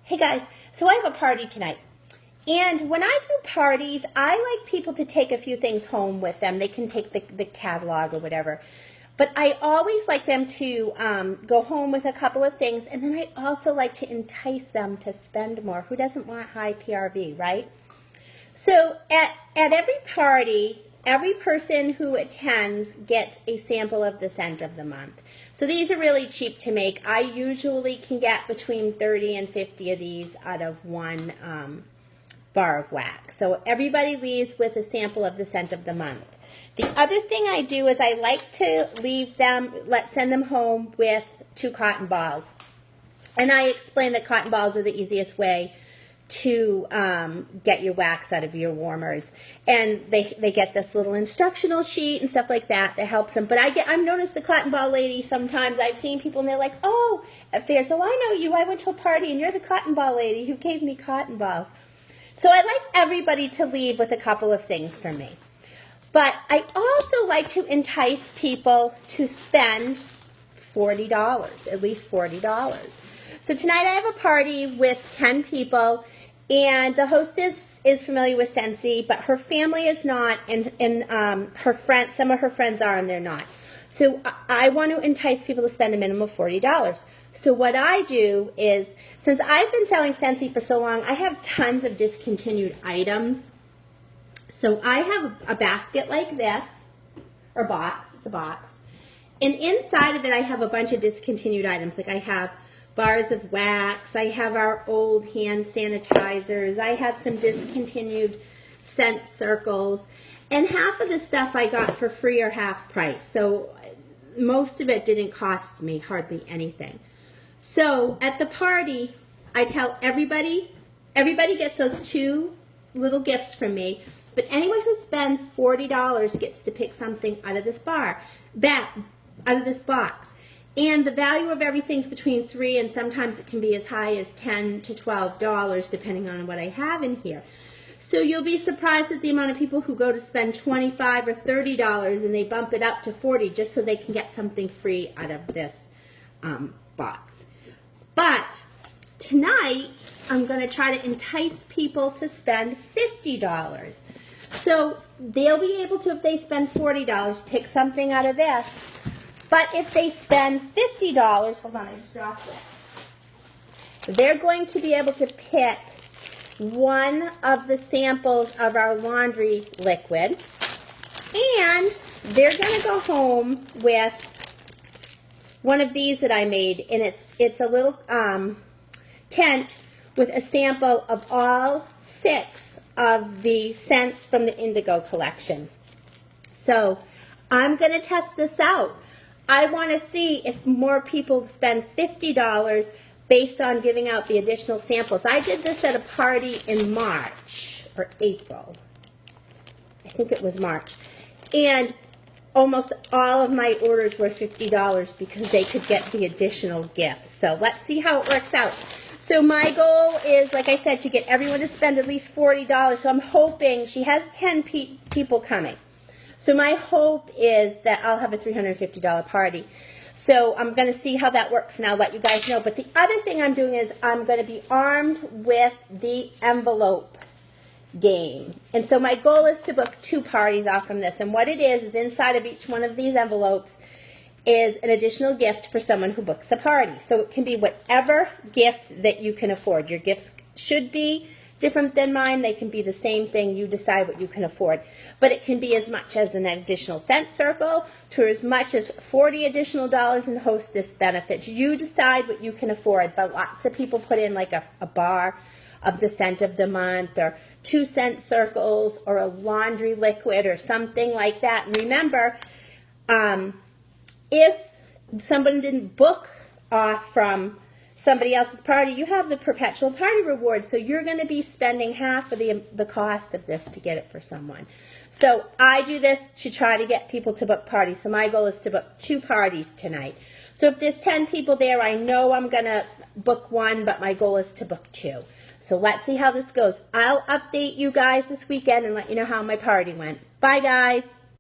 Hey guys, so I have a party tonight. And when I do parties, I like people to take a few things home with them. They can take the catalog or whatever. But I always like them to go home with a couple of things. And then I also like to entice them to spend more. Who doesn't want high PRV, right? So at every party, every person who attends gets a sample of the scent of the month. So these are really cheap to make. I usually can get between 30 and 50 of these out of one bar of wax. So everybody leaves with a sample of the scent of the month. The other thing I do is I like to send them home with 2 cotton balls. And I explain that cotton balls are the easiest way to get your wax out of your warmers, and they get this little instructional sheet and stuff like that that helps them. But I've noticed the cotton ball lady sometimes. I've seen people and they're like, oh, at fair, so I know you. I went to a party and you're the cotton ball lady who gave me cotton balls. So I like everybody to leave with a couple of things from me. But I also like to entice people to spend $40, at least $40. So tonight I have a party with 10 people, and the hostess is familiar with Scentsy, but her family is not, and some of her friends are, and they're not. So I want to entice people to spend a minimum of $40. So what I do is, since I've been selling Scentsy for so long, I have tons of discontinued items. So I have a basket like this, or box, it's a box, and inside of it I have a bunch of discontinued items. Like I have bars of wax, I have our old hand sanitizers, I have some discontinued scent circles, and half of the stuff I got for free or half price. So most of it didn't cost me hardly anything. So at the party, I tell everybody gets those 2 little gifts from me, but anyone who spends $40 gets to pick something out of this out of this box. And the value of everything's between $3 and sometimes it can be as high as $10 to $12 depending on what I have in here. So you'll be surprised at the amount of people who go to spend $25 or $30 and they bump it up to $40 just so they can get something free out of this box. But tonight I'm going to try to entice people to spend $50. So they'll be able to, if they spend $40, pick something out of this. But if they spend $50, hold on, I just dropped it. They're going to be able to pick one of the samples of our laundry liquid. And they're going to go home with one of these that I made. And it's a little tent with a sample of all 6 of the scents from the Indigo collection. So I'm going to test this out. I want to see if more people spend $50 based on giving out the additional samples. I did this at a party in March or April. I think it was March. And almost all of my orders were $50 because they could get the additional gifts. So let's see how it works out. So my goal is, like I said, to get everyone to spend at least $40. So I'm hoping, she has 10 people coming. So my hope is that I'll have a $350 party. So I'm going to see how that works and I'll let you guys know. But the other thing I'm doing is I'm going to be armed with the envelope game. And so my goal is to book 2 parties off from this. And what it is inside of each one of these envelopes is an additional gift for someone who books a party. So it can be whatever gift that you can afford. Your gifts should be different than mine. They can be the same thing. You decide what you can afford. But it can be as much as an additional scent circle to as much as $40 additional in hostess benefits. You decide what you can afford. But lots of people put in like a bar of the scent of the month or 2 scent circles or a laundry liquid or something like that. And remember, if someone didn't book off from somebody else's party, you have the perpetual party reward, so you're going to be spending half of the cost of this to get it for someone. So I do this to try to get people to book parties. So my goal is to book 2 parties tonight. So if there's 10 people there, I know I'm going to book 1, but my goal is to book 2. So let's see how this goes. I'll update you guys this weekend and let you know how my party went. Bye, guys.